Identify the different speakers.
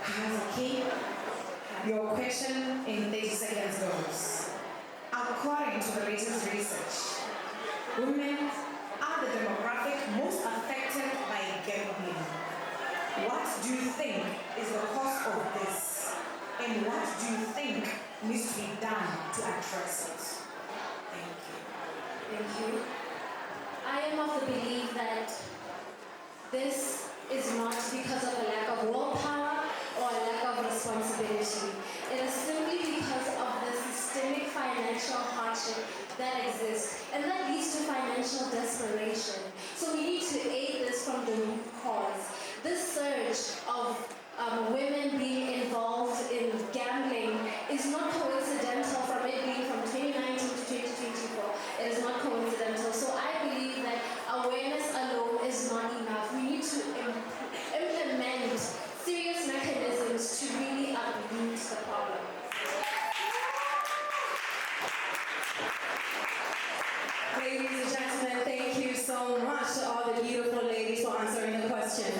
Speaker 1: Okay, your question in 30 seconds goes. According to the latest research, women are the demographic most affected by gambling. What do you think is the cause of this? And what do you think needs to be done to address it? Thank you.
Speaker 2: Thank you. I am of the belief that this is not because of a lack of willpower or a lack of responsibility. It is simply because of the systemic financial hardship that exists, and that leads to financial desperation. So we need to aid this from the root cause. This surge of women being involved in gambling is not coincidental from it being from 2019 to 2024. It is not coincidental. So I believe that awareness alone is not enough. We need to implement serious mechanisms to really uproot the problem.
Speaker 1: Ladies and gentlemen, thank you so much to all the beautiful ladies for answering the question.